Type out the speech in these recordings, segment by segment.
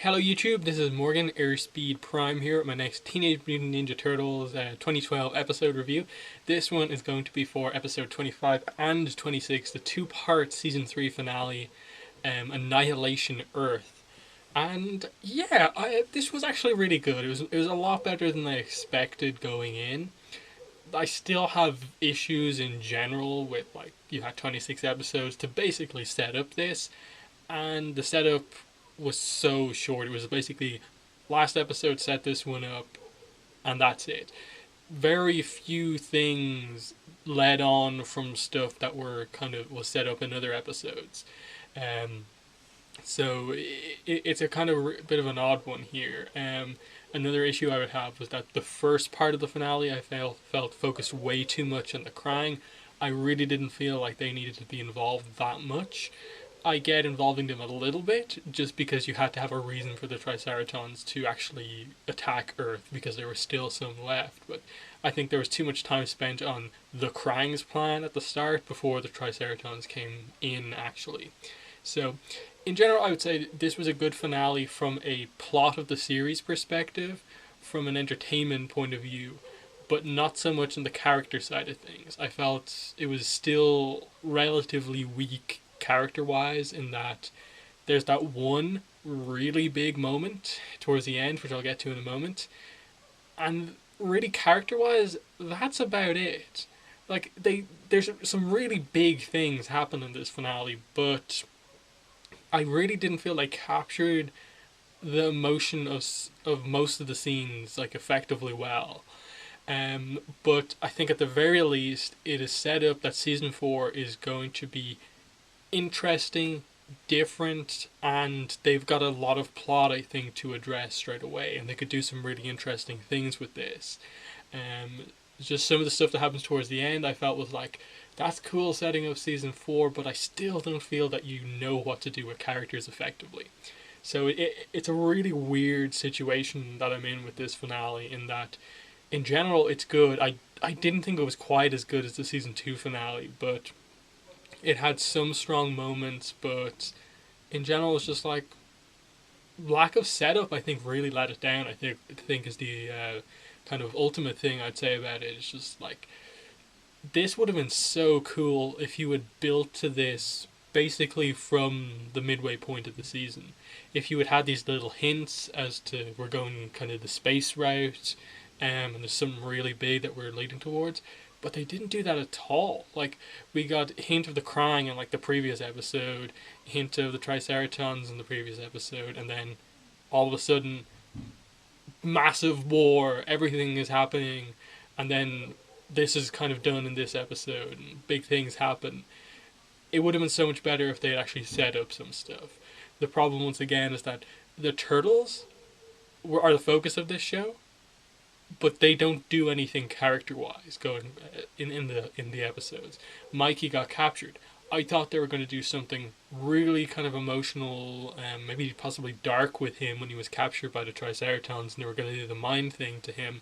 Hello YouTube, this is Morgan, Airspeed Prime here with my next Teenage Mutant Ninja Turtles 2012 episode review. This one is going to be for episode 25 and 26, the two-part season 3 finale, Annihilation Earth. And yeah, this was actually really good. It was a lot better than I expected going in. I still have issues in general with, like, you had 26 episodes to basically set up this, and the setup was so short. It was basically last episode set this one up, and that's it. Very few things led on from stuff that were was set up in other episodes. Um, it's a bit of an odd one here. Another issue I would have was that the first part of the finale I felt focused way too much on the crying. I really didn't feel like they needed to be involved that much. I get involving them a little bit, just because you had to have a reason for the Triceratons to actually attack Earth, because there was still some left. But I think there was too much time spent on the Krang's plan at the start before the Triceratons came in, actually. So, in general, I would say this was a good finale from a plot of the series perspective, from an entertainment point of view, but not so much on the character side of things. I felt it was still relatively weak character-wise, in that there's that one really big moment towards the end, which I'll get to in a moment, and really character-wise, that's about it. Like, there's some really big things happen in this finale, but I really didn't feel they captured the emotion of most of the scenes like effectively well. But I think at the very least, it is set up that season 4 is going to be interesting, different, and they've got a lot of plot, I think, to address straight away, and they could do some really interesting things with this. Just some of the stuff that happens towards the end, I felt was like, that's cool setting up season 4, but I still don't feel that you know what to do with characters effectively. So it's a really weird situation that I'm in with this finale, in that in general it's good. I didn't think it was quite as good as the season 2 finale, but it had some strong moments, but in general it's just like lack of setup, I think, really let it down. I think is the kind of ultimate thing I'd say about it. It's just like, this would have been so cool if you had built to this basically from the midway point of the season. If you had had these little hints as to, we're going kind of the space route, and there's something really big that we're leading towards, but they didn't do that at all. Like, we got a hint of the crying in like the previous episode, hint of the Triceratons in the previous episode, and then all of a sudden, massive war, everything is happening, and then this is kind of done in this episode, and big things happen. It would have been so much better if they had actually set up some stuff. The problem, once again, is that the turtles are the focus of this show, but they don't do anything character-wise going in the episodes. Mikey got captured. I thought they were going to do something really kind of emotional, maybe possibly dark with him when he was captured by the Triceratons, and they were going to do the mind thing to him.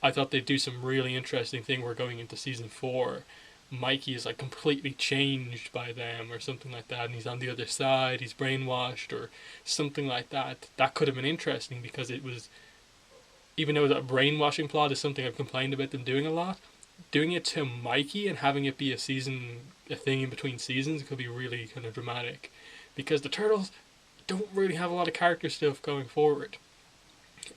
I thought they'd do some really interesting thing. We're going into season 4. Mikey is like completely changed by them or something like that, and he's on the other side, he's brainwashed or something like that. That could have been interesting, because it was, even though that brainwashing plot is something I've complained about them doing a lot, doing it to Mikey and having it be a thing in between seasons could be really kind of dramatic, because the Turtles don't really have a lot of character stuff going forward.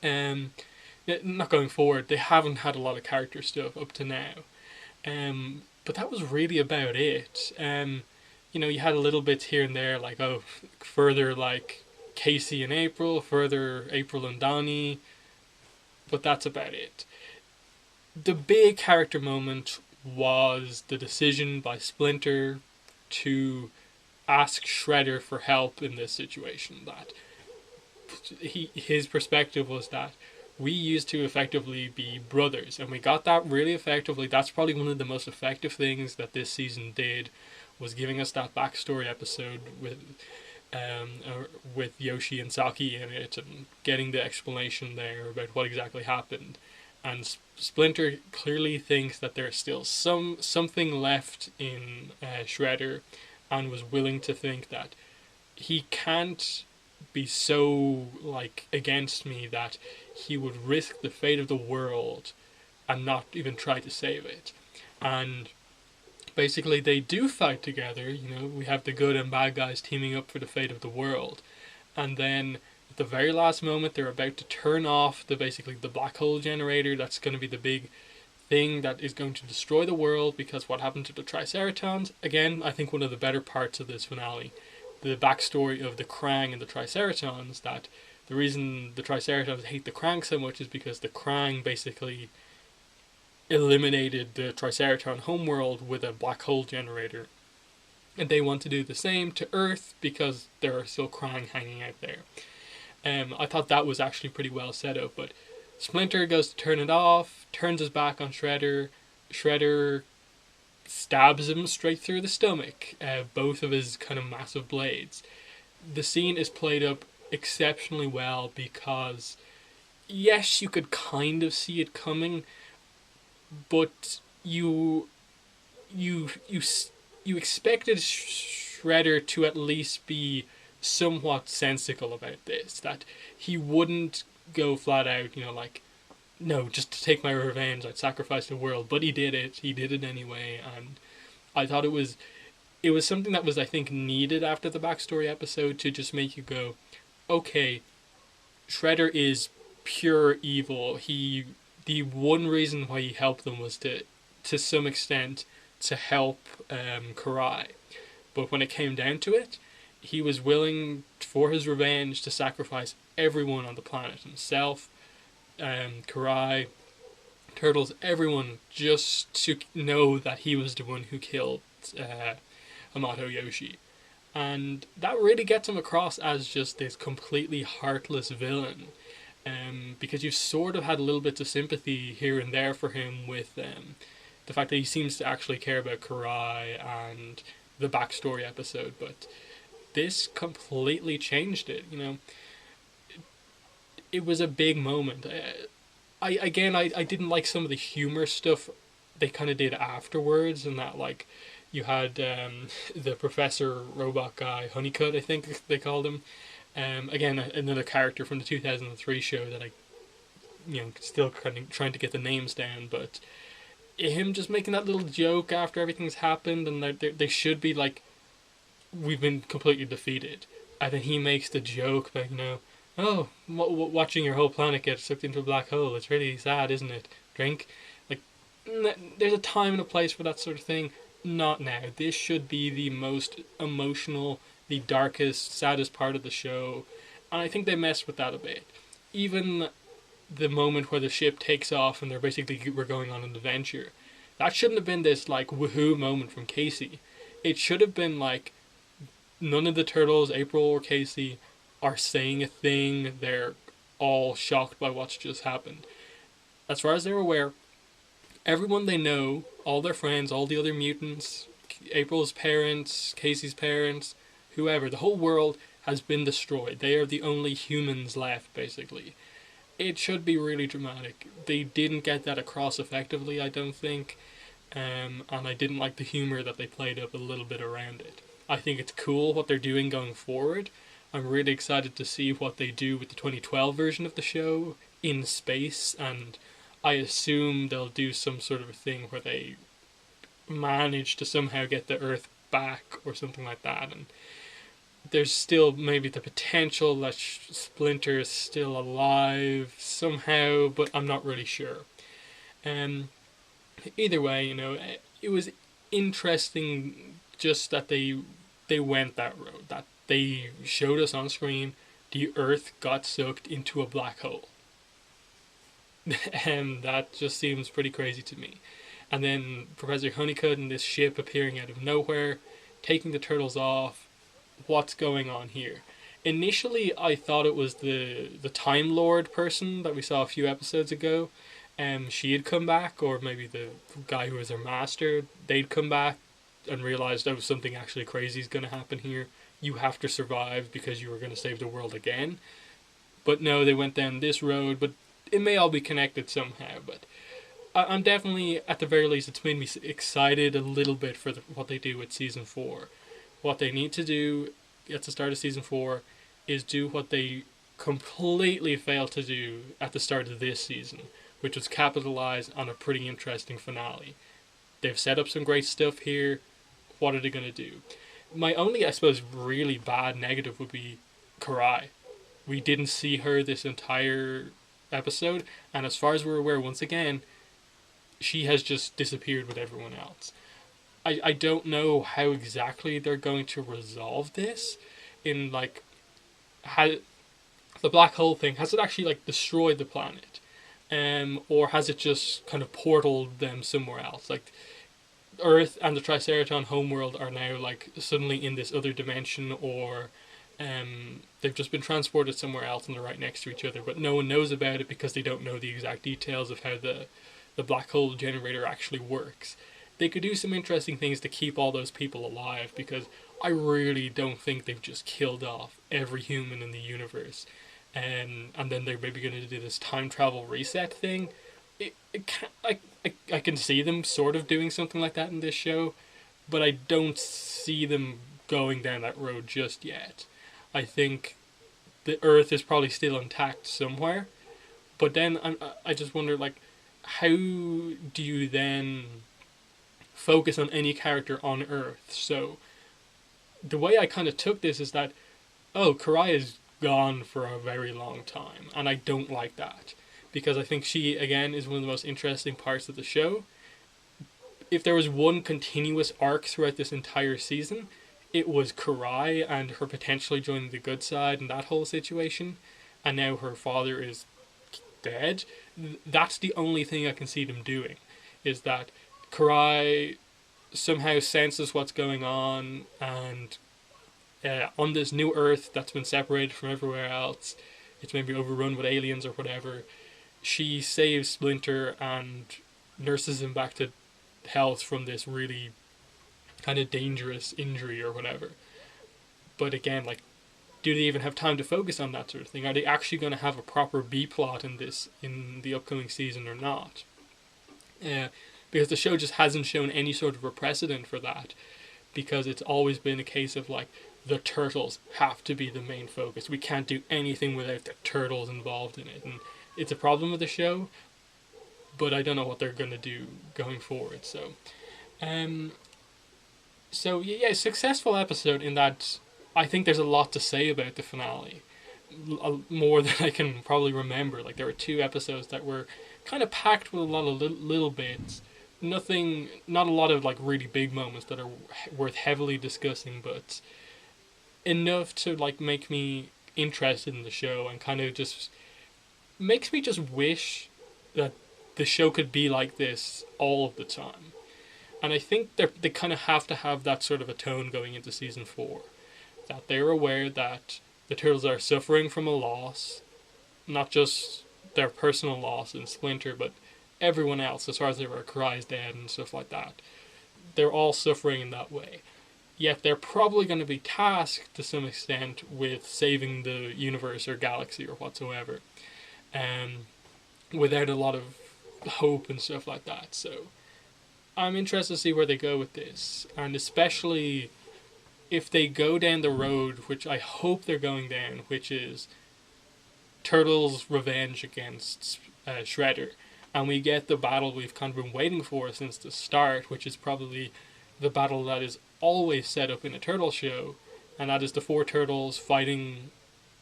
Not going forward, they haven't had a lot of character stuff up to now. But that was really about it. You had a little bits here and there, like, further like Casey and April, further April and Donnie, but that's about it. The big character moment was the decision by Splinter to ask Shredder for help in this situation. That his perspective was that we used to effectively be brothers, and we got that really effectively. That's probably one of the most effective things that this season did, was giving us that backstory episode with Yoshi and Saki in it, and getting the explanation there about what exactly happened. And Splinter clearly thinks that there's still something left in Shredder, and was willing to think that he can't be so like against me that he would risk the fate of the world and not even try to save it. And basically, they do fight together. You know, we have the good and bad guys teaming up for the fate of the world, and then at the very last moment, they're about to turn off the black hole generator. That's going to be the big thing that is going to destroy the world, because what happened to the Triceratons? Again, I think one of the better parts of this finale, the backstory of the Krang and the Triceratons, that the reason the Triceratons hate the Krang so much is because the Krang basically eliminated the Triceraton homeworld with a black hole generator. And they want to do the same to Earth because there are still Krang hanging out there. I thought that was actually pretty well set up, but Splinter goes to turn it off, turns his back on Shredder. Shredder stabs him straight through the stomach, both of his kind of massive blades. The scene is played up exceptionally well because, yes, you could kind of see it coming, but you expected Shredder to at least be somewhat sensical about this, that he wouldn't go flat out, like, no, just to take my revenge, I'd sacrifice the world. But he did it. He did it anyway, and I thought it was something that was, I think, needed after the backstory episode to just make you go, okay, Shredder is pure evil. The one reason why he helped them was to some extent, to help Karai. But when it came down to it, he was willing, for his revenge, to sacrifice everyone on the planet. Himself, Karai, Turtles, everyone, just to know that he was the one who killed Hamato Yoshi. And that really gets him across as just this completely heartless villain. Because you've sort of had little bits of sympathy here and there for him with the fact that he seems to actually care about Karai and the backstory episode, but this completely changed it. It was a big moment. I didn't like some of the humor stuff they kind of did afterwards, and that, like, you had the Professor Robot guy, Honeycutt, I think they called him. Again, another character from the 2003 show that I, still kind of trying to get the names down, but him just making that little joke after everything's happened, and they should be like, we've been completely defeated. And then he makes the joke about, oh, watching your whole planet get sucked into a black hole, it's really sad, isn't it? Drink. Like, there's a time and a place for that sort of thing. Not now. This should be the most emotional, the darkest, saddest part of the show. And I think they messed with that a bit. Even the moment where the ship takes off and we're going on an adventure, that shouldn't have been this, like, woohoo moment from Casey. It should have been like, none of the Turtles, April or Casey, are saying a thing. They're all shocked by what's just happened. As far as they're aware, everyone they know, all their friends, all the other mutants, April's parents, Casey's parents, whoever, the whole world has been destroyed. They are the only humans left, basically. It should be really dramatic. They didn't get that across effectively, I don't think. And I didn't like the humor that they played up a little bit around it. I think it's cool what they're doing going forward. I'm really excited to see what they do with the 2012 version of the show in space, and I assume they'll do some sort of a thing where they manage to somehow get the Earth back or something like that. And there's still maybe the potential that Splinter is still alive somehow, but I'm not really sure. Either way, it was interesting just that they went that road, that they showed us on screen the Earth got sucked into a black hole. And that just seems pretty crazy to me. And then Professor Honeycutt and this ship appearing out of nowhere, taking the Turtles off. What's going on here? Initially, I thought it was the Time Lord person that we saw a few episodes ago. She had come back, or maybe the guy who was their master, they'd come back and realized, oh, something actually crazy is going to happen here. You have to survive because you were going to save the world again. But no, they went down this road, but it may all be connected somehow. But I'm definitely, at the very least, it's made me excited a little bit for what they do with Season 4. What they need to do at the start of Season 4 is do what they completely failed to do at the start of this season, which was capitalize on a pretty interesting finale. They've set up some great stuff here. What are they going to do? My only, I suppose, really bad negative would be Karai. We didn't see her this entire episode, and as far as we're aware, once again, she has just disappeared with everyone else. I don't know how exactly they're going to resolve this. In like, how the black hole thing, has it actually like destroyed the planet, or has it just kind of portaled them somewhere else? Like, Earth and the Triceraton homeworld are now like suddenly in this other dimension, or they've just been transported somewhere else and they're right next to each other, but no one knows about it because they don't know the exact details of how the black hole generator actually works. They could do some interesting things to keep all those people alive, because I really don't think they've just killed off every human in the universe, and then they're maybe going to do this time travel reset thing. I can see them sort of doing something like that in this show, but I don't see them going down that road just yet. I think the Earth is probably still intact somewhere, but then I just wonder, like, how do you then focus on any character on Earth? So the way I kind of took this is that, oh, Karai is gone for a very long time, and I don't like that, because I think she, again, is one of the most interesting parts of the show. If there was one continuous arc throughout this entire season, it was Karai and her potentially joining the good side and that whole situation, and now her father is dead. That's the only thing I can see them doing, is that Karai somehow senses what's going on, and on this new Earth that's been separated from everywhere else, it's maybe overrun with aliens or whatever, she saves Splinter and nurses him back to health from this really kind of dangerous injury or whatever. But again, like, do they even have time to focus on that sort of thing? Are they actually going to have a proper B plot in this in the upcoming season or not? Because the show just hasn't shown any sort of a precedent for that, because it's always been a case of like, the turtles have to be the main focus. We can't do anything without the turtles involved in it, and it's a problem with the show. But I don't know what they're going to do going forward. So yeah, successful episode in that I think there's a lot to say about the finale, more than I can probably remember. Like, there were 2 episodes that were kind of packed with a lot of little bits. Nothing, not a lot of like really big moments that are worth heavily discussing, but enough to like make me interested in the show, and kind of just makes me just wish that the show could be like this all of the time. And I think they kind of have to have that sort of a tone going into season 4, that they're aware that the turtles are suffering from a loss, not just their personal loss in Splinter, but everyone else, as far as they were, Karai's dead and stuff like that. They're all suffering in that way. Yet they're probably going to be tasked to some extent with saving the universe or galaxy or whatsoever, without a lot of hope and stuff like that. So I'm interested to see where they go with this, and especially if they go down the road, which I hope they're going down, which is Turtles' revenge against Shredder, and we get the battle we've kind of been waiting for since the start, which is probably the battle that is always set up in a turtle show, and that is the 4 turtles fighting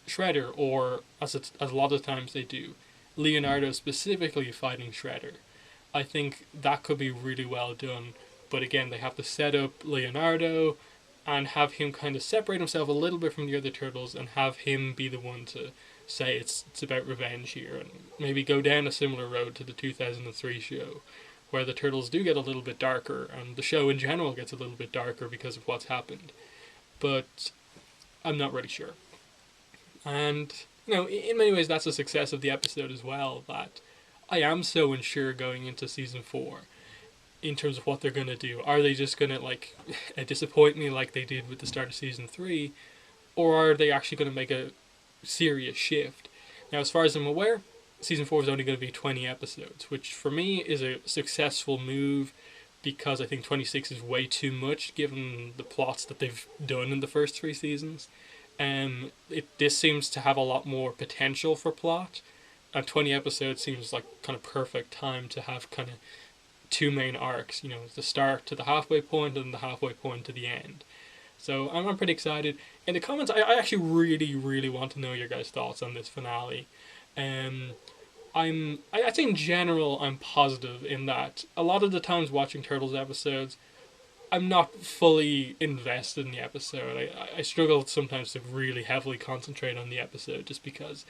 Shredder, or as a lot of times they do, Leonardo specifically fighting Shredder. I think that could be really well done, but again, they have to set up Leonardo and have him kind of separate himself a little bit from the other turtles, and have him be the one to say it's about revenge here, and maybe go down a similar road to the 2003 show, where the turtles do get a little bit darker, and the show in general gets a little bit darker because of what's happened. But I'm not really sure. And, in many ways that's a success of the episode as well, that I am so unsure going into season 4 in terms of what they're going to do. Are they just going to disappoint me like they did with the start of season 3, or are they actually going to make a serious shift? Now, as far as I'm aware, season 4 is only going to be 20 episodes, which for me is a successful move, because I think 26 is way too much given the plots that they've done in the first 3 seasons. This seems to have a lot more potential for plot, and 20 episodes seems like kind of perfect time to have kind of two main arcs. You know, the start to the halfway point and the halfway point to the end. So I'm pretty excited. In the comments, I actually really want to know your guys' thoughts on this finale. Um, I think in general I'm positive in that a lot of the times watching Turtles episodes, I'm not fully invested in the episode. I struggle sometimes to really heavily concentrate on the episode just because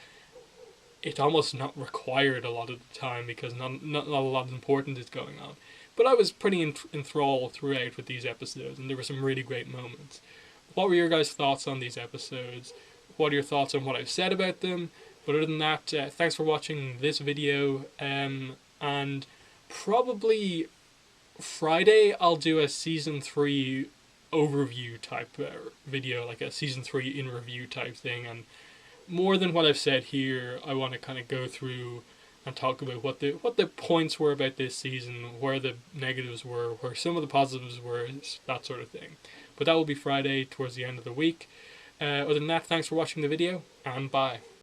it's almost not required a lot of the time because not a lot important is going on. But I was pretty enthralled throughout with these episodes, and there were some really great moments. What were your guys' thoughts on these episodes? What are your thoughts on what I've said about them? But other than that, thanks for watching this video, and probably Friday I'll do a season 3 overview type video, like a season 3 in review type thing, and more than what I've said here, I want to kind of go through and talk about what the points were about this season, where the negatives were, where some of the positives were, that sort of thing. But that will be Friday towards the end of the week. Other than that, thanks for watching the video, and bye.